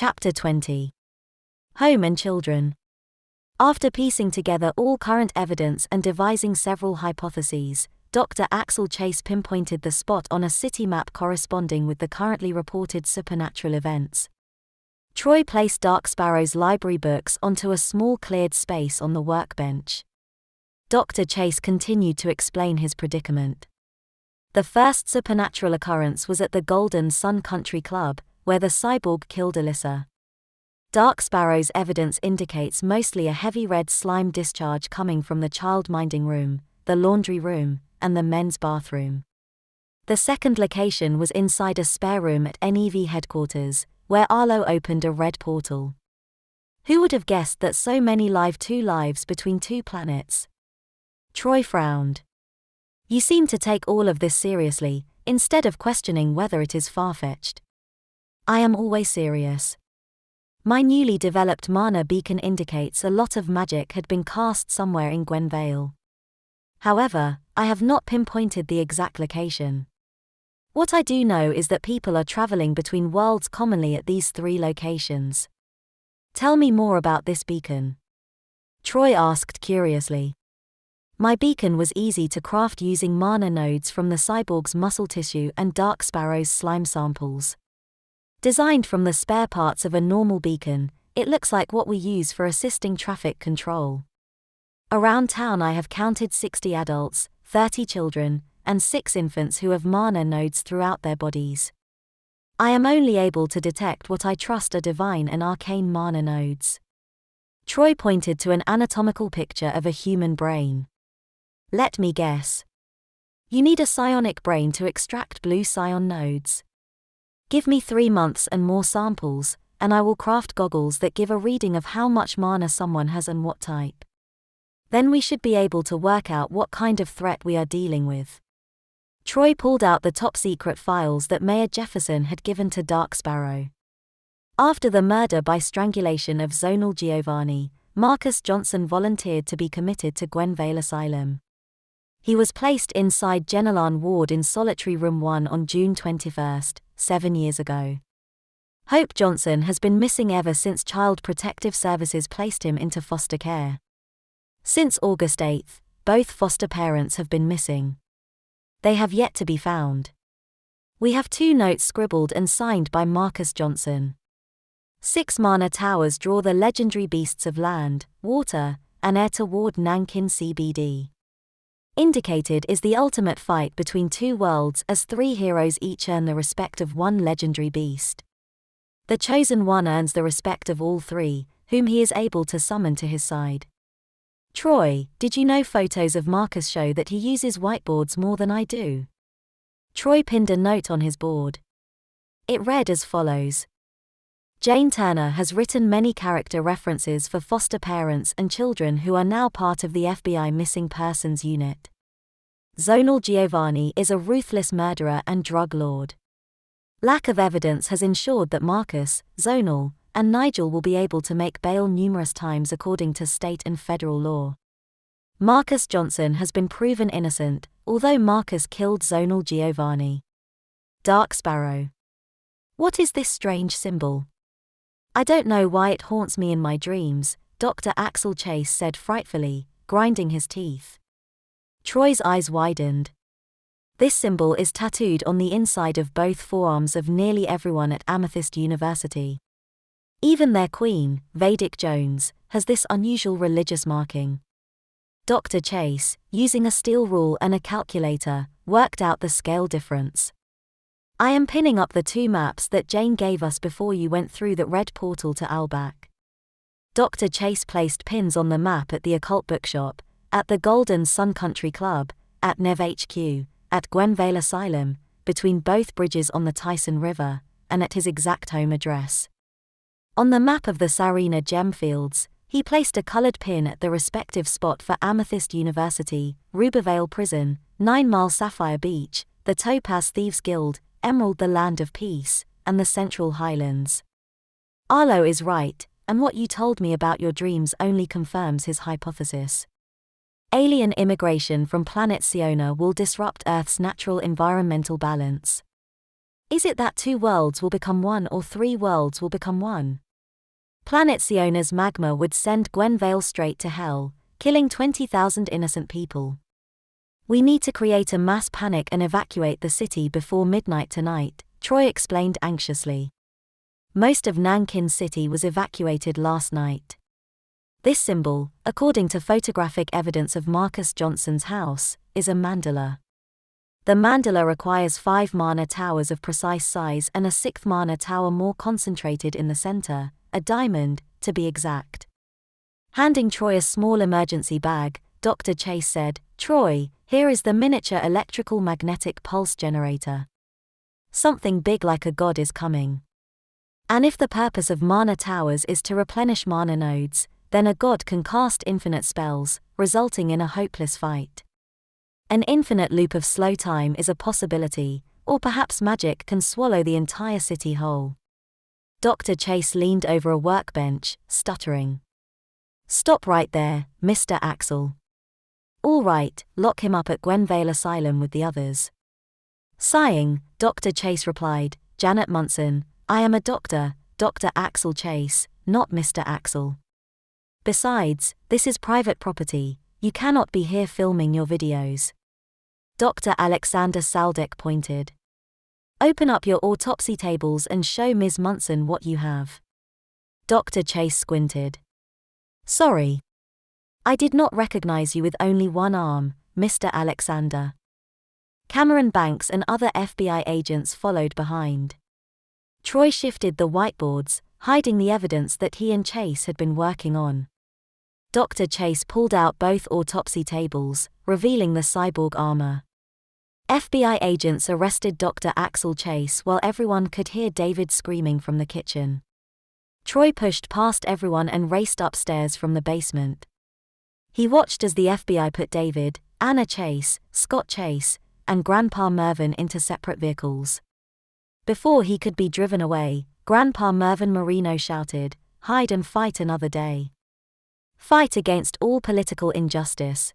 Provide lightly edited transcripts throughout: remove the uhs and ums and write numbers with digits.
Chapter 20. Home and Children. After piecing together all current evidence and devising several hypotheses, Dr. Axel Chase pinpointed the spot on a city map corresponding with the currently reported supernatural events. Troy placed Dark Sparrow's library books onto a small cleared space on the workbench. Dr. Chase continued to explain his predicament. The first supernatural occurrence was at the Golden Sun Country Club, where the cyborg killed Alyssa. Dark Sparrow's evidence indicates mostly a heavy red slime discharge coming from the child-minding room, the laundry room, and the men's bathroom. The second location was inside a spare room at NEV headquarters, where Arlo opened a red portal. Who would have guessed that so many live two lives between two planets? Troy frowned. You seem to take all of this seriously, instead of questioning whether it is far-fetched. I am always serious. My newly developed mana beacon indicates a lot of magic had been cast somewhere in Gwenvale. However, I have not pinpointed the exact location. What I do know is that people are traveling between worlds commonly at these three locations. Tell me more about this beacon. Troy asked curiously. My beacon was easy to craft using mana nodes from the cyborg's muscle tissue and Dark Sparrow's slime samples. Designed from the spare parts of a normal beacon, it looks like what we use for assisting traffic control. Around town I have counted 60 adults, 30 children, and 6 infants who have mana nodes throughout their bodies. I am only able to detect what I trust are divine and arcane mana nodes. Troy pointed to an anatomical picture of a human brain. Let me guess. You need a psionic brain to extract blue psion nodes. Give me 3 months and more samples, and I will craft goggles that give a reading of how much mana someone has and what type. Then we should be able to work out what kind of threat we are dealing with. Troy pulled out the top-secret files that Mayor Jefferson had given to Dark Sparrow. After the murder by strangulation of Zonal Giovanni, Marcus Johnson volunteered to be committed to Gwenvale Asylum. He was placed inside Genelan Ward in Solitary Room 1 on June 21, 7 years ago. Hope Johnson has been missing ever since Child Protective Services placed him into foster care. Since August 8, both foster parents have been missing. They have yet to be found. We have 2 notes scribbled and signed by Marcus Johnson. 6 mana towers draw the legendary beasts of land, water, and air toward Nankin CBD. Indicated is the ultimate fight between 2 worlds as 3 heroes each earn the respect of 1 legendary beast. The chosen one earns the respect of all 3, whom he is able to summon to his side. Troy, did you know photos of Marcus show that he uses whiteboards more than I do? Troy pinned a note on his board. It read as follows. Jane Turner has written many character references for foster parents and children who are now part of the FBI Missing Persons Unit. Zonal Giovanni is a ruthless murderer and drug lord. Lack of evidence has ensured that Marcus, Zonal, and Nigel will be able to make bail numerous times according to state and federal law. Marcus Johnson has been proven innocent, although Marcus killed Zonal Giovanni. Dark Sparrow. What is this strange symbol? I don't know why it haunts me in my dreams, Dr. Axel Chase said frightfully, grinding his teeth. Troy's eyes widened. This symbol is tattooed on the inside of both forearms of nearly everyone at Amethyst University. Even their queen, Vedic Jones, has this unusual religious marking. Dr. Chase, using a steel rule and a calculator, worked out the scale difference. I am pinning up the 2 maps that Jane gave us before you went through that red portal to Albac. Dr. Chase placed pins on the map at the Occult Bookshop, at the Golden Sun Country Club, at Nev HQ, at Gwenvale Asylum, between both bridges on the Tyson River, and at his exact home address. On the map of the Sarina Gemfields, he placed a colored pin at the respective spot for Amethyst University, Rubervale Prison, 9 Mile Sapphire Beach, the Topaz Thieves Guild, Emerald the Land of Peace, and the Central Highlands. Arlo is right, and what you told me about your dreams only confirms his hypothesis. Alien immigration from planet Siona will disrupt Earth's natural environmental balance. Is it that 2 worlds will become one or 3 worlds will become one? Planet Siona's magma would send Gwenvale straight to hell, killing 20,000 innocent people. We need to create a mass panic and evacuate the city before midnight tonight, Troy explained anxiously. Most of Nankin City was evacuated last night. This symbol, according to photographic evidence of Marcus Johnson's house, is a mandala. The mandala requires 5 mana towers of precise size and a 6th mana tower more concentrated in the center, a diamond, to be exact. Handing Troy a small emergency bag, Dr. Chase said, "Troy, here is the miniature electrical magnetic pulse generator. Something big like a god is coming. And if the purpose of mana towers is to replenish mana nodes, then a god can cast infinite spells, resulting in a hopeless fight. An infinite loop of slow time is a possibility, or perhaps magic can swallow the entire city whole." Dr. Chase leaned over a workbench, stuttering. "Stop right there, Mr. Axel. All right, lock him up at Gwenvale Asylum with the others." Sighing, Dr. Chase replied, "Janet Munson, I am a doctor, Dr. Axel Chase, not Mr. Axel. Besides, this is private property, you cannot be here filming your videos." Dr. Alexander Saldek pointed. "Open up your autopsy tables and show Ms. Munson what you have." Dr. Chase squinted. "Sorry. I did not recognize you with only one arm, Mr. Alexander." Cameron Banks and other FBI agents followed behind. Troy shifted the whiteboards, hiding the evidence that he and Chase had been working on. Dr. Chase pulled out both autopsy tables, revealing the cyborg armor. FBI agents arrested Dr. Axel Chase while everyone could hear David screaming from the kitchen. Troy pushed past everyone and raced upstairs from the basement. He watched as the FBI put David, Anna Chase, Scott Chase, and Grandpa Mervyn into separate vehicles. Before he could be driven away, Grandpa Mervyn Marino shouted, "Hide and fight another day. Fight against all political injustice.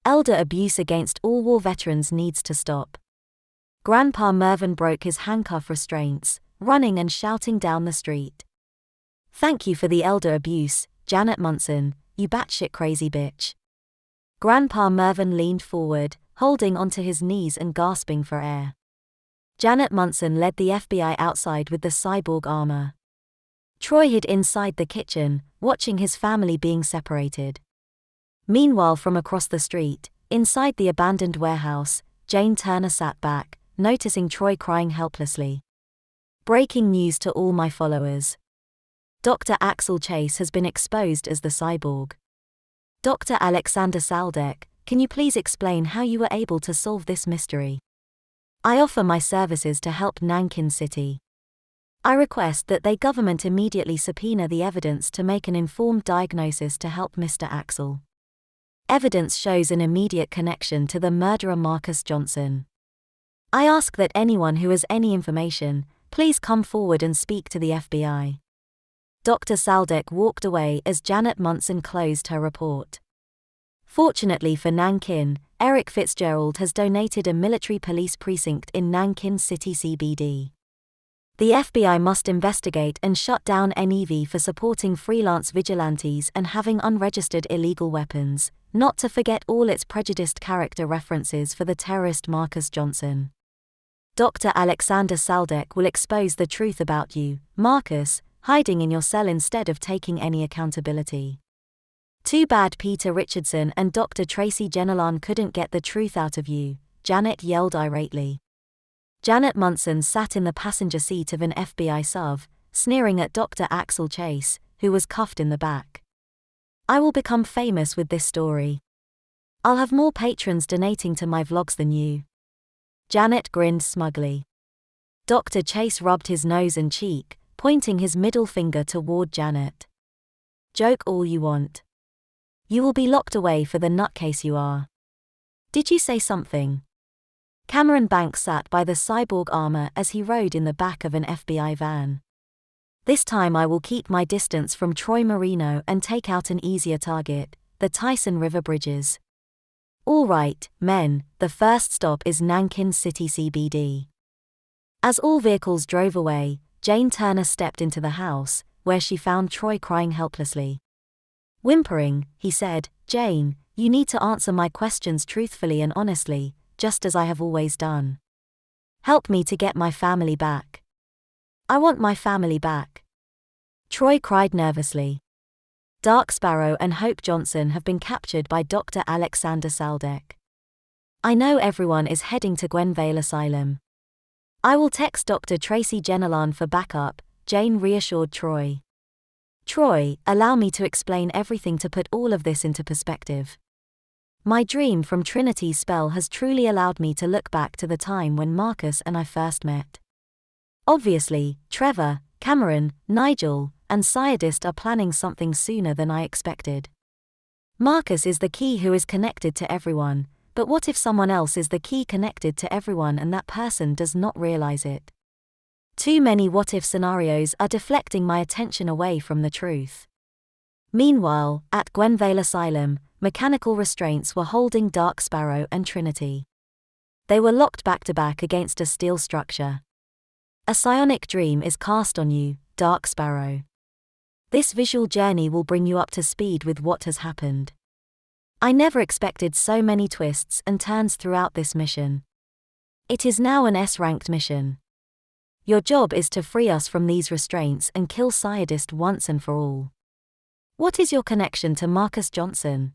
Elder abuse against all war veterans needs to stop." Grandpa Mervyn broke his handcuff restraints, running and shouting down the street. "Thank you for the elder abuse, Janet Munson, you batshit crazy bitch." Grandpa Mervyn leaned forward, holding onto his knees and gasping for air. Janet Munson led the FBI outside with the cyborg armor. Troy hid inside the kitchen, watching his family being separated. Meanwhile, from across the street, inside the abandoned warehouse, Jane Turner sat back, noticing Troy crying helplessly. "Breaking news to all my followers. Dr. Axel Chase has been exposed as the cyborg. Dr. Alexander Saldek, can you please explain how you were able to solve this mystery? I offer my services to help Nankin City. I request that the government immediately subpoena the evidence to make an informed diagnosis to help Mr. Axel. Evidence shows an immediate connection to the murderer Marcus Johnson. I ask that anyone who has any information, please come forward and speak to the FBI." Dr. Saldek walked away as Janet Munson closed her report. Fortunately for Nankin, Eric Fitzgerald has donated a military police precinct in Nankin City CBD. The FBI must investigate and shut down NEV for supporting freelance vigilantes and having unregistered illegal weapons, not to forget all its prejudiced character references for the terrorist Marcus Johnson. Dr. Alexander Saldek will expose the truth about you, Marcus, hiding in your cell instead of taking any accountability. Too bad Peter Richardson and Dr. Tracy Genelan couldn't get the truth out of you, Janet yelled irately. Janet Munson sat in the passenger seat of an FBI SUV, sneering at Dr. Axel Chase, who was cuffed in the back. "I will become famous with this story. I'll have more patrons donating to my vlogs than you." Janet grinned smugly. Dr. Chase rubbed his nose and cheek, pointing his middle finger toward Janet. "Joke all you want. You will be locked away for the nutcase you are." "Did you say something?" Cameron Banks sat by the cyborg armor as he rode in the back of an FBI van. "This time I will keep my distance from Troy Marino and take out an easier target, the Tyson River bridges." "All right, men, the first stop is Nankin City CBD. As all vehicles drove away, Jane Turner stepped into the house, where she found Troy crying helplessly. Whimpering, he said, "Jane, you need to answer my questions truthfully and honestly, just as I have always done. Help me to get my family back. I want my family back." Troy cried nervously. Dark Sparrow and Hope Johnson have been captured by Dr. Alexander Saldek. "I know everyone is heading to Gwenvale Asylum. I will text Dr. Tracy Genelan for backup," Jane reassured Troy. "Troy, allow me to explain everything to put all of this into perspective. My dream from Trinity's spell has truly allowed me to look back to the time when Marcus and I first met. Obviously, Trevor, Cameron, Nigel, and Scientist are planning something sooner than I expected. Marcus is the key who is connected to everyone, but what if someone else is the key connected to everyone and that person does not realize it? Too many what-if scenarios are deflecting my attention away from the truth." Meanwhile, at Gwenvale Asylum, mechanical restraints were holding Dark Sparrow and Trinity. They were locked back-to-back against a steel structure. "A psionic dream is cast on you, Dark Sparrow. This visual journey will bring you up to speed with what has happened. I never expected so many twists and turns throughout this mission. It is now an S-ranked mission. Your job is to free us from these restraints and kill Scientist once and for all. What is your connection to Marcus Johnson?"